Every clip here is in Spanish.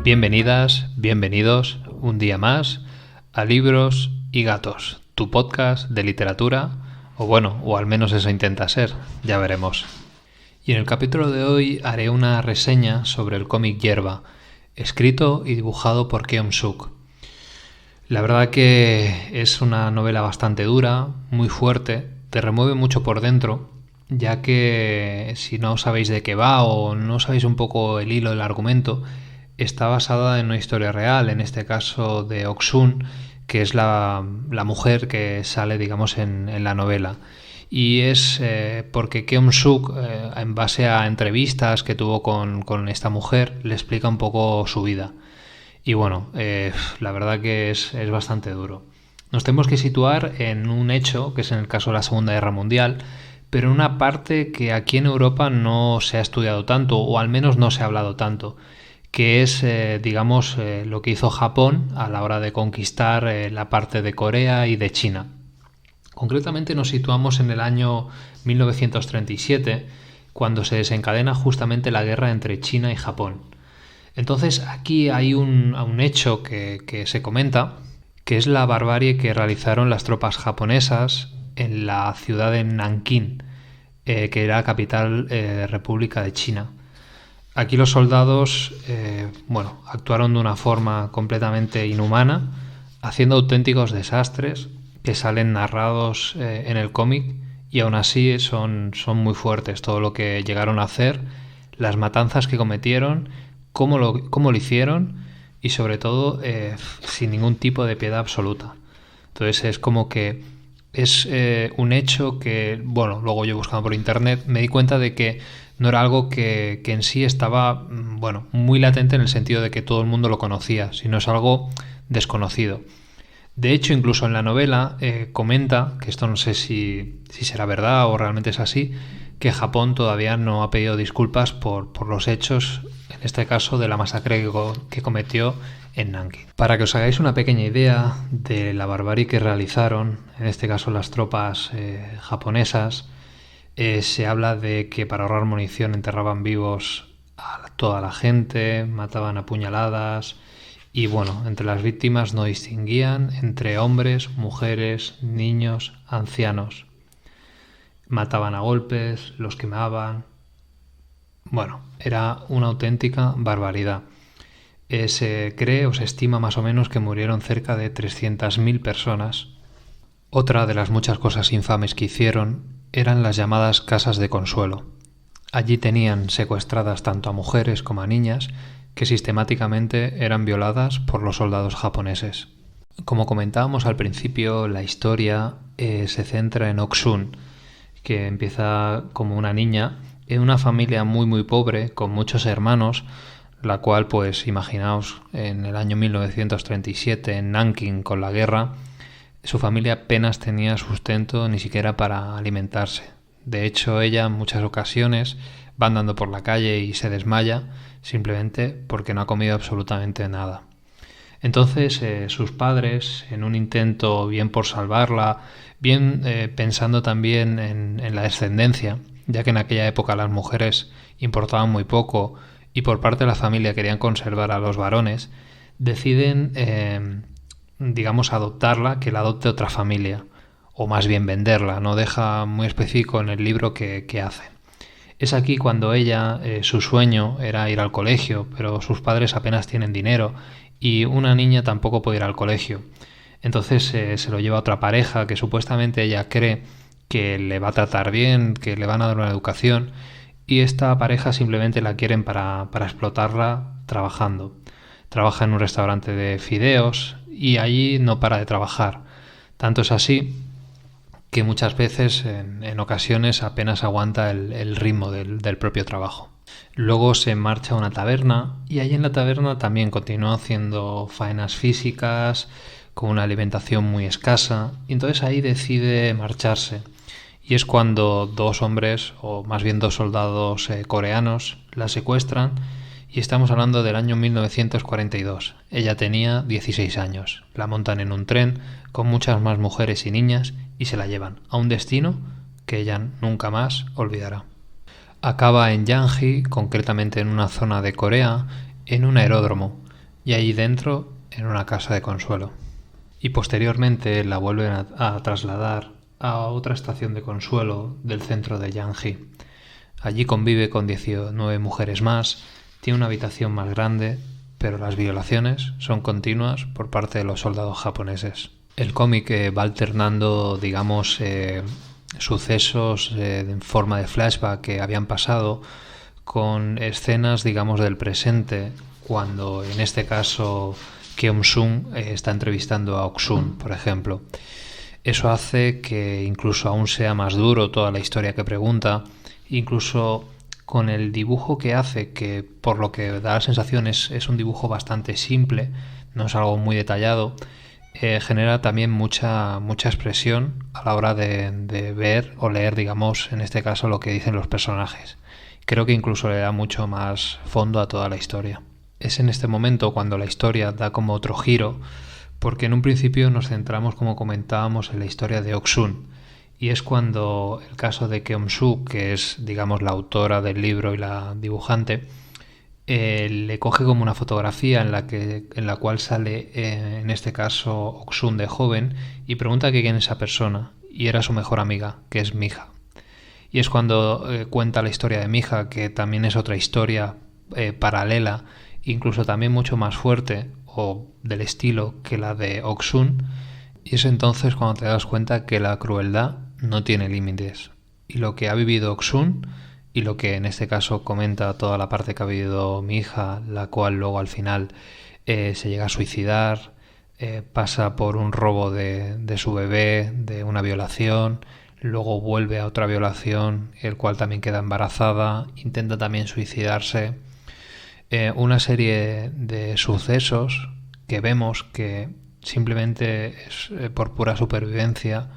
Bienvenidas, bienvenidos un día más a Libros y Gatos, tu podcast de literatura, o al menos eso intenta ser, ya veremos. Y en el capítulo de hoy haré una reseña sobre el cómic Yerba, escrito y dibujado por Keum-Suk. La verdad que es una novela bastante dura, muy fuerte, te remueve mucho por dentro, ya que si no sabéis de qué va o no sabéis un poco el hilo del argumento, está basada en una historia real, en este caso de Ok-sun, que es la mujer que sale, digamos, en la novela. Y es porque Keum-Suk, en base a entrevistas que tuvo con esta mujer, le explica un poco su vida. Y bueno, la verdad que es bastante duro. Nos tenemos que situar en un hecho, que es en el caso de la Segunda Guerra Mundial, pero en una parte que aquí en Europa no se ha estudiado tanto, o al menos no se ha hablado tanto, que es, lo que hizo Japón a la hora de conquistar la parte de Corea y de China. Concretamente nos situamos en el año 1937, cuando se desencadena justamente la guerra entre China y Japón. Entonces aquí hay un hecho que se comenta, que es la barbarie que realizaron las tropas japonesas en la ciudad de Nankín, que era la capital República de China. Aquí los soldados actuaron de una forma completamente inhumana, haciendo auténticos desastres que salen narrados en el cómic, y aún así son muy fuertes todo lo que llegaron a hacer, las matanzas que cometieron, cómo lo hicieron y sobre todo sin ningún tipo de piedad absoluta. Entonces es como que es un hecho que, luego yo buscando por internet me di cuenta de que no era algo que en sí estaba, muy latente en el sentido de que todo el mundo lo conocía, sino es algo desconocido. De hecho, incluso en la novela comenta, que esto no sé si será verdad o realmente es así, que Japón todavía no ha pedido disculpas por los hechos, en este caso de la masacre que cometió en Nankín. Para que os hagáis una pequeña idea de la barbarie que realizaron, en este caso las tropas japonesas, se habla de que para ahorrar munición enterraban vivos a toda la gente, mataban a puñaladas y entre las víctimas no distinguían entre hombres, mujeres, niños, ancianos. Mataban a golpes, los quemaban. Era una auténtica barbaridad. Se cree o se estima más o menos que murieron cerca de 300.000 personas. Otra de las muchas cosas infames que hicieron eran las llamadas casas de consuelo. Allí tenían secuestradas tanto a mujeres como a niñas que sistemáticamente eran violadas por los soldados japoneses. Como comentábamos al principio, la historia se centra en Ok-sun, que empieza como una niña en una familia muy muy pobre, con muchos hermanos, la cual, pues imaginaos, en el año 1937 en Nankín con la guerra, su familia apenas tenía sustento ni siquiera para alimentarse. De hecho, ella en muchas ocasiones va andando por la calle y se desmaya simplemente porque no ha comido absolutamente nada. Entonces sus padres, en un intento bien por salvarla, bien pensando también en la descendencia, ya que en aquella época las mujeres importaban muy poco y por parte de la familia querían conservar a los varones, deciden adoptarla, que la adopte otra familia, o más bien venderla, no deja muy específico en el libro que hace. Es aquí cuando ella, su sueño era ir al colegio, pero sus padres apenas tienen dinero y una niña tampoco puede ir al colegio. Entonces se lo lleva a otra pareja que supuestamente ella cree que le va a tratar bien, que le van a dar una educación, y esta pareja simplemente la quieren para explotarla trabajando. Trabaja en un restaurante de fideos y allí no para de trabajar. Tanto es así que muchas veces, en ocasiones, apenas aguanta el ritmo del propio trabajo. Luego se marcha a una taberna y allí en la taberna también continúa haciendo faenas físicas, con una alimentación muy escasa, y entonces ahí decide marcharse. Y es cuando dos hombres, o más bien dos soldados coreanos, la secuestran, y estamos hablando del año 1942. Ella tenía 16 años. La montan en un tren con muchas más mujeres y niñas y se la llevan a un destino que ella nunca más olvidará. Acaba en Yanji, concretamente en una zona de Corea, en un aeródromo, y allí dentro en una casa de consuelo. Y posteriormente la vuelven a trasladar a otra estación de consuelo del centro de Yanji. Allí convive con 19 mujeres más, tiene una habitación más grande, pero las violaciones son continuas por parte de los soldados japoneses. El cómic va alternando, digamos, sucesos en forma de flashback que habían pasado con escenas, digamos, del presente, cuando en este caso Keom-sung está entrevistando a Ok-sun, por ejemplo. Eso hace que incluso aún sea más duro toda la historia que pregunta, incluso con el dibujo que hace, que por lo que da la sensación es un dibujo bastante simple, no es algo muy detallado, genera también mucha expresión a la hora de ver o leer, digamos, en este caso lo que dicen los personajes. Creo que incluso le da mucho más fondo a toda la historia. Es en este momento cuando la historia da como otro giro, porque en un principio nos centramos, como comentábamos, en la historia de Ok-sun, y es cuando el caso de Keom-soo, que es, digamos, la autora del libro y la dibujante, le coge como una fotografía en la cual sale, en este caso, Ok-sun de joven, y pregunta que quién es esa persona, y era su mejor amiga, que es Mija. Y es cuando cuenta la historia de Mija, que también es otra historia paralela, incluso también mucho más fuerte o del estilo que la de Ok-sun, y es entonces cuando te das cuenta que la crueldad no tiene límites. Y lo que ha vivido Ok-sun y lo que en este caso comenta toda la parte que ha vivido mi hija, la cual luego al final se llega a suicidar, pasa por un robo de su bebé, de una violación, luego vuelve a otra violación, el cual también queda embarazada, intenta también suicidarse. Una serie de sucesos que vemos que simplemente es por pura supervivencia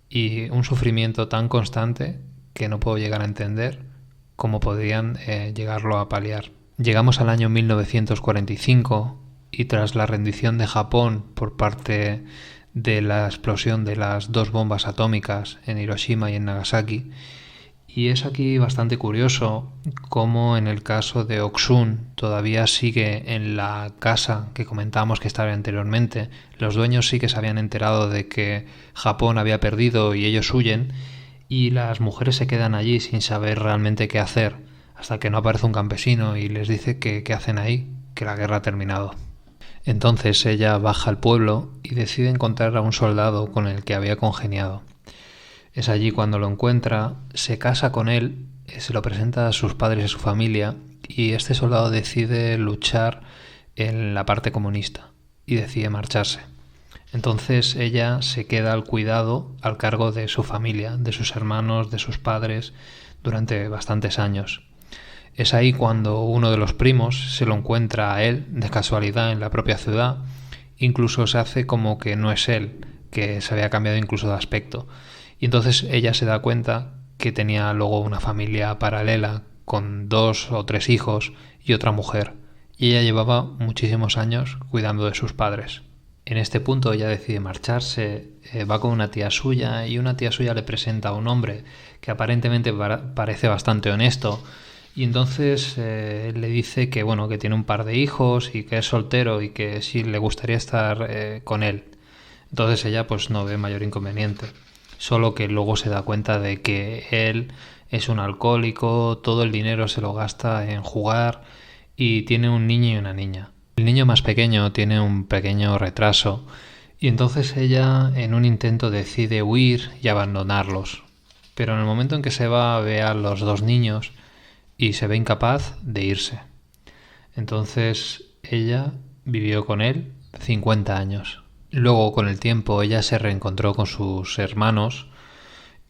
y un sufrimiento tan constante que no puedo llegar a entender cómo podrían llegarlo a paliar. Llegamos al año 1945 y tras la rendición de Japón por parte de la explosión de las 2 bombas atómicas en Hiroshima y en Nagasaki, y es aquí bastante curioso cómo en el caso de Ok-sun todavía sigue en la casa que comentábamos que estaba anteriormente. Los dueños sí que se habían enterado de que Japón había perdido y ellos huyen, y las mujeres se quedan allí sin saber realmente qué hacer, hasta que no aparece un campesino y les dice que qué hacen ahí, que la guerra ha terminado. Entonces ella baja al pueblo y decide encontrar a un soldado con el que había congeniado. Es allí cuando lo encuentra, se casa con él, se lo presenta a sus padres y a su familia, y este soldado decide luchar en la parte comunista y decide marcharse. Entonces ella se queda al cuidado, al cargo de su familia, de sus hermanos, de sus padres, durante bastantes años. Es ahí cuando uno de los primos se lo encuentra a él de casualidad en la propia ciudad, incluso se hace como que no es él, que se había cambiado incluso de aspecto. Y entonces ella se da cuenta que tenía luego una familia paralela con 2 o 3 hijos y otra mujer. Y ella llevaba muchísimos años cuidando de sus padres. En este punto ella decide marcharse, va con una tía suya y una tía suya le presenta a un hombre que aparentemente parece bastante honesto. Y entonces le dice que bueno, que tiene un par de hijos y que es soltero y que sí le gustaría estar con él. Entonces ella pues no ve mayor inconveniente. Solo que luego se da cuenta de que él es un alcohólico, todo el dinero se lo gasta en jugar y tiene un niño y una niña. El niño más pequeño tiene un pequeño retraso y entonces ella en un intento decide huir y abandonarlos. Pero en el momento en que se va ve a los 2 niños y se ve incapaz de irse. Entonces ella vivió con él 50 años. Luego, con el tiempo, ella se reencontró con sus hermanos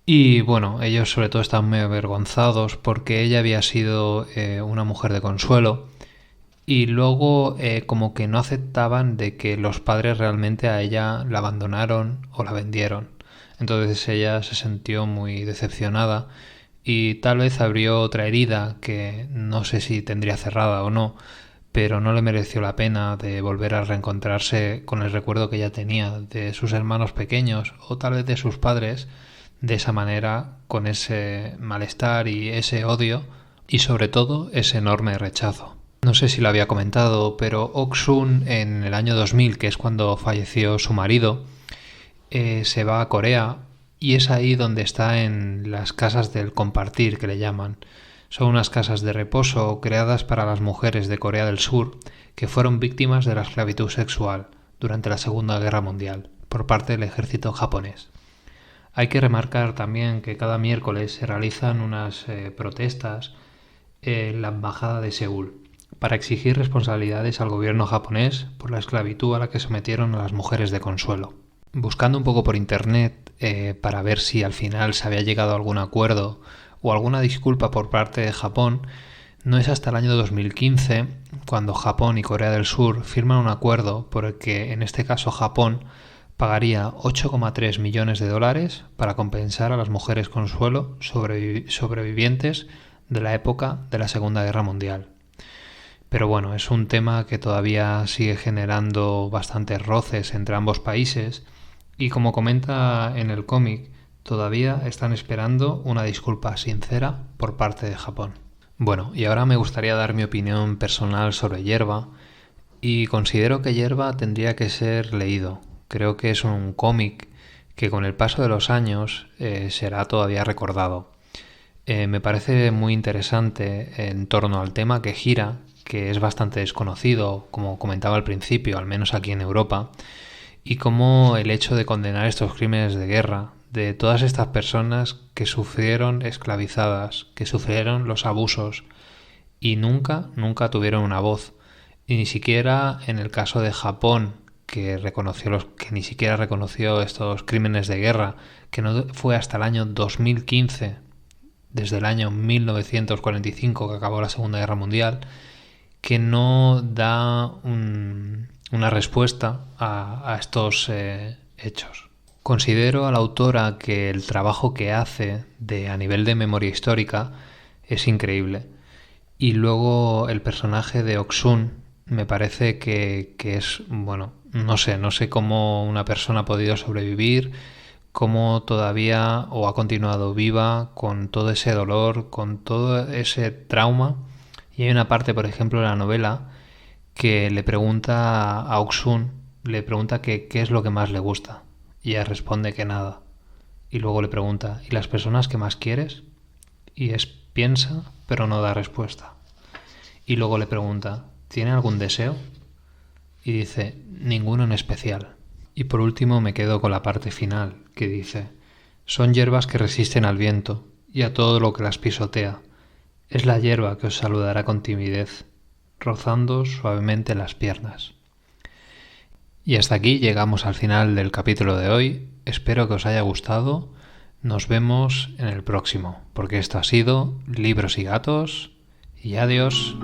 y, bueno, ellos sobre todo estaban muy avergonzados porque ella había sido una mujer de consuelo y luego como que no aceptaban de que los padres realmente a ella la abandonaron o la vendieron. Entonces ella se sintió muy decepcionada y tal vez abrió otra herida que no sé si tendría cerrada o no, pero no le mereció la pena de volver a reencontrarse con el recuerdo que ella tenía de sus hermanos pequeños o tal vez de sus padres, de esa manera, con ese malestar y ese odio y sobre todo ese enorme rechazo. No sé si lo había comentado, pero Ok-sun en el año 2000, que es cuando falleció su marido, se va a Corea y es ahí donde está en las casas del compartir, que le llaman. Son unas casas de reposo creadas para las mujeres de Corea del Sur que fueron víctimas de la esclavitud sexual durante la Segunda Guerra Mundial por parte del ejército japonés. Hay que remarcar también que cada miércoles se realizan unas protestas en la Embajada de Seúl para exigir responsabilidades al gobierno japonés por la esclavitud a la que sometieron a las mujeres de consuelo. Buscando un poco por internet para ver si al final se había llegado a algún acuerdo o alguna disculpa por parte de Japón, no es hasta el año 2015 cuando Japón y Corea del Sur firman un acuerdo por el que en este caso Japón pagaría 8,3 millones de dólares para compensar a las mujeres consuelo sobrevivientes de la época de la Segunda Guerra Mundial. Pero bueno, es un tema que todavía sigue generando bastantes roces entre ambos países y como comenta en el cómic, todavía están esperando una disculpa sincera por parte de Japón. Bueno, y ahora me gustaría dar mi opinión personal sobre Yerba y considero que Yerba tendría que ser leído. Creo que es un cómic que con el paso de los años será todavía recordado. Me parece muy interesante en torno al tema que gira, que es bastante desconocido, como comentaba al principio, al menos aquí en Europa, y cómo el hecho de condenar estos crímenes de guerra de todas estas personas que sufrieron esclavizadas, que sufrieron los abusos y nunca tuvieron una voz. Y ni siquiera en el caso de Japón, que ni siquiera reconoció estos crímenes de guerra, que no fue hasta el año 2015, desde el año 1945 que acabó la Segunda Guerra Mundial, que no da una respuesta a estos hechos. Considero a la autora que el trabajo que hace a nivel de memoria histórica es increíble. Y luego el personaje de Ok-sun me parece que es, bueno, no sé cómo una persona ha podido sobrevivir, cómo todavía o ha continuado viva con todo ese dolor, con todo ese trauma. Y hay una parte, por ejemplo, en la novela que le pregunta a Ok-sun, le pregunta qué es lo que más le gusta. Y ella responde que nada. Y luego le pregunta, ¿y las personas que más quieres? Y piensa, pero no da respuesta. Y luego le pregunta, ¿tiene algún deseo? Y dice, ninguno en especial. Y por último me quedo con la parte final, que dice, son hierbas que resisten al viento y a todo lo que las pisotea. Es la hierba que os saludará con timidez, rozando suavemente las piernas. Y hasta aquí llegamos al final del capítulo de hoy. Espero que os haya gustado. Nos vemos en el próximo, porque esto ha sido Libros y Gatos. Y adiós.